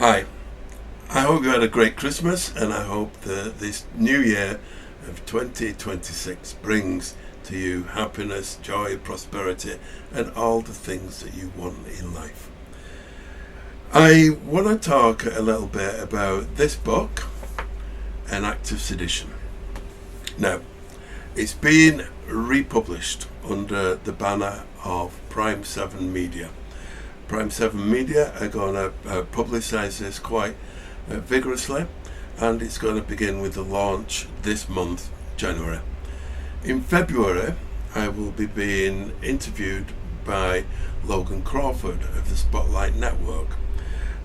Hi, I hope you had a great Christmas, and I hope that this new year of 2026 brings to you happiness, joy, prosperity, and all the things that you want in life. I want to talk a little bit about this book, An Act of Sedition. Now, it's been republished under the banner of Prime 7 Media. Prime 7 Media are going to publicise this quite vigorously, and it's going to begin with the launch this month, January. In February, I will be being interviewed by Logan Crawford of the Spotlight Network,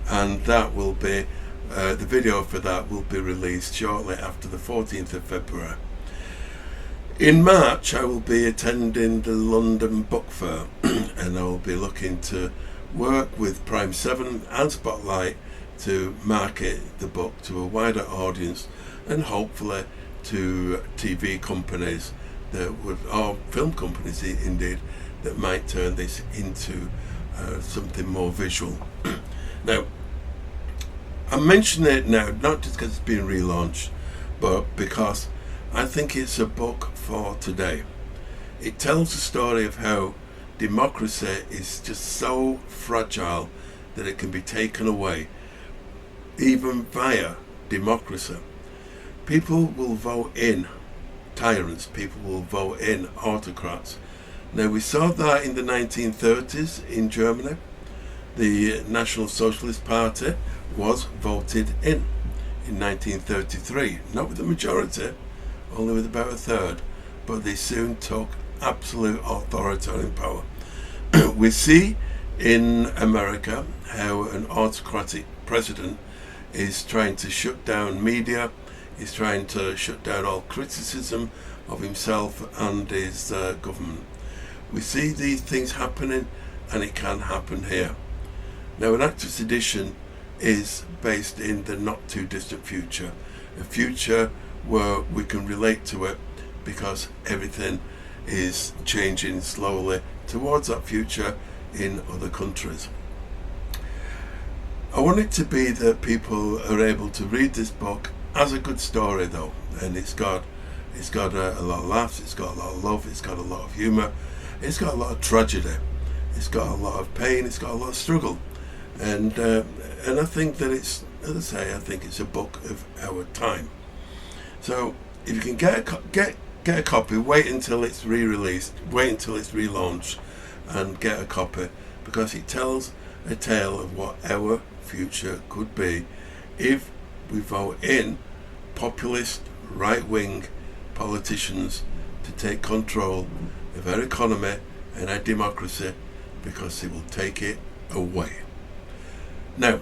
and that will be the video for that will be released shortly after the 14th of February. In March, I will be attending the London Book Fair, and I will be looking to work with Prime 7 and Spotlight to market the book to a wider audience, and hopefully to TV companies or film companies indeed, that might turn this into something more visual. Now, I'm mentioning it now not just because it's been relaunched, but because I think it's a book for today. It tells the story of how democracy is just so fragile that it can be taken away, even via democracy. People will vote in tyrants, people will vote in autocrats. Now, we saw that in the 1930s in Germany. The National Socialist Party was voted in 1933, not with the majority, only with about a third, but they soon took absolute authoritarian power. We see in America how an autocratic president is trying to shut down media, is trying to shut down all criticism of himself and his government. We see these things happening, and it can happen here. Now, An Act of Sedition is based in the not too distant future, a future where we can relate to it because everything is changing slowly towards that future in other countries. I want it to be that people are able to read this book as a good story, though, and it's got a lot of laughs, it's got a lot of love, it's got a lot of humour, it's got a lot of tragedy, it's got a lot of pain, it's got a lot of struggle, and I think that it's, as I say, I think it's a book of our time. So if you can get a copy, wait until it's re-released, wait until it's relaunched, and get a copy, because it tells a tale of what our future could be if we vote in populist, right-wing politicians to take control of our economy and our democracy, because they will take it away. Now,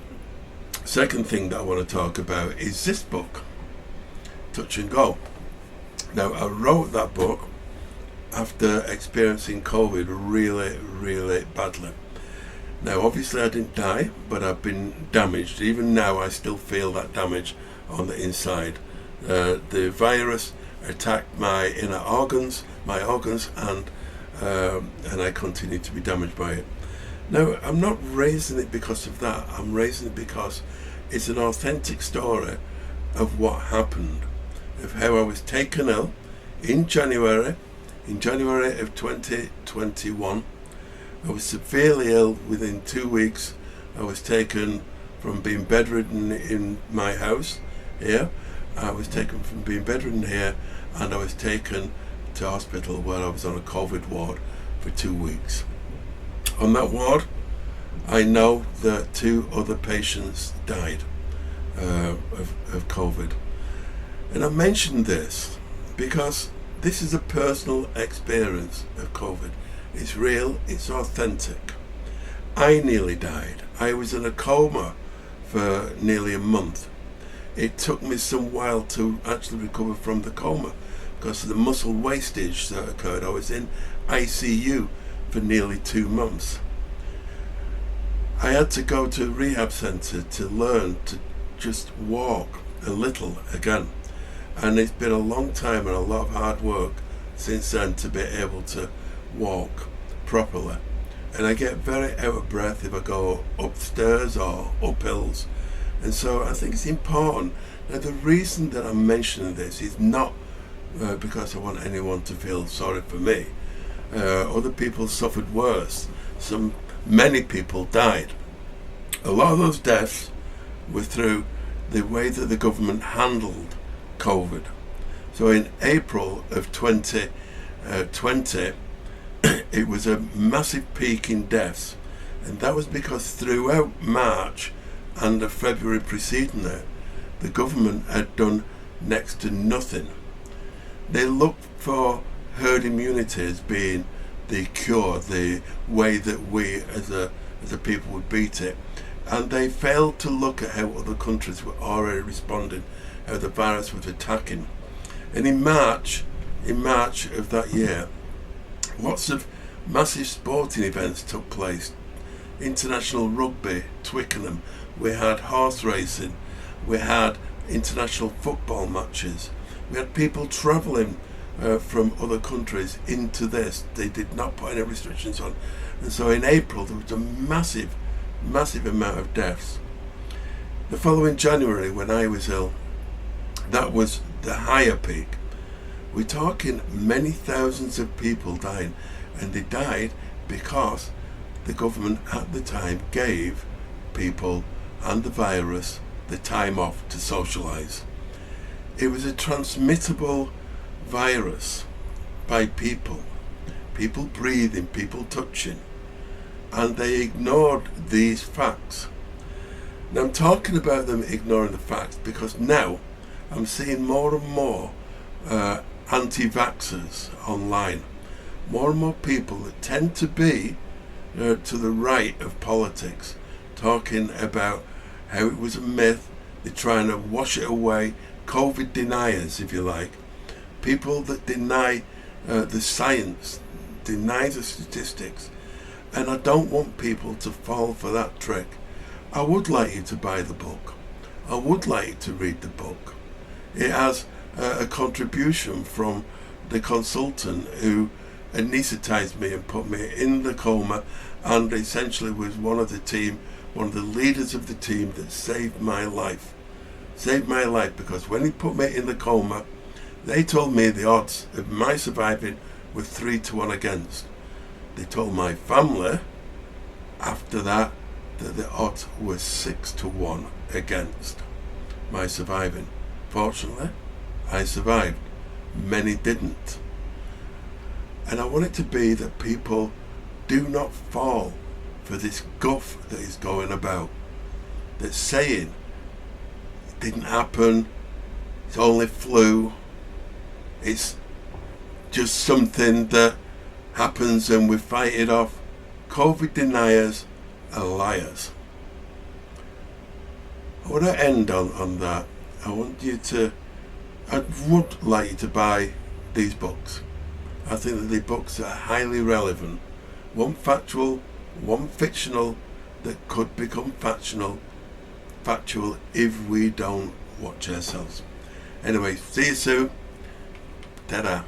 second thing that I want to talk about is this book, Touch and Go. Now, I wrote that book after experiencing COVID really, really badly. Now, obviously I didn't die, but I've been damaged. Even now I still feel that damage on the inside. The virus attacked my inner organs, and I continue to be damaged by it. Now, I'm not raising it because of that. I'm raising it because it's an authentic story of what happened, of how I was taken ill in January of 2021. I was severely ill within 2 weeks. I was taken from being bedridden in my house here. I was taken from being bedridden here, and I was taken to hospital where I was on a COVID ward for 2 weeks. On that ward, I know that 2 other patients died of COVID. And I mentioned this because this is a personal experience of COVID. It's real, it's authentic. I nearly died. I was in a coma for nearly a month. It took me some while to actually recover from the coma because of the muscle wastage that occurred. I was in ICU for nearly 2 months. I had to go to a rehab centre to learn to just walk a little again. And it's been a long time and a lot of hard work since then to be able to walk properly. And I get very out of breath if I go upstairs or up hills. And so I think it's important. Now, the reason that I'm mentioning this is not because I want anyone to feel sorry for me. Other people suffered worse. Many people died. A lot of those deaths were through the way that the government handled COVID. So in April of 2020, it was a massive peak in deaths, and that was because throughout March and the February preceding that, the government had done next to nothing. They looked for herd immunity as being the cure, the way that we as a people would beat it, and they failed to look at how other countries were already responding, how the virus was attacking. And in March of that year, lots of massive sporting events took place. International rugby, Twickenham, we had horse racing, we had international football matches, we had people travelling from other countries into this. They did not put any restrictions on. And so in April there was a massive amount of deaths. The following January, when I was ill, that was the higher peak. We're talking many thousands of people dying, and they died because the government at the time gave people and the virus the time off to socialise. It was a transmittable virus by people breathing, people touching, and they ignored these facts. Now I'm talking about them ignoring the facts because now I'm seeing more and more anti-vaxers online, more and more people that tend to be to the right of politics, talking about how it was a myth. They're trying to wash it away. COVID deniers, if you like, people that deny the science, deny the statistics. And I don't want people to fall for that trick. I would like you to buy the book. I would like you to read the book. It has a contribution from the consultant who anaesthetized me and put me in the coma, and essentially was one of the leaders of the team that saved my life. Saved my life because when he put me in the coma, they told me the odds of my surviving were 3-1 against. They told my family after that the odds were 6-1 against my surviving. Fortunately, I survived. Many didn't. And I want it to be that people do not fall for this guff that is going about, that's saying it didn't happen, it's only flu, it's just something that happens and we fight it off. COVID deniers are liars. I want to end on that. I would like you to buy these books. I think that the books are highly relevant. One factual, one fictional, that could become factual if we don't watch ourselves. Anyway, see you soon. Ta-da.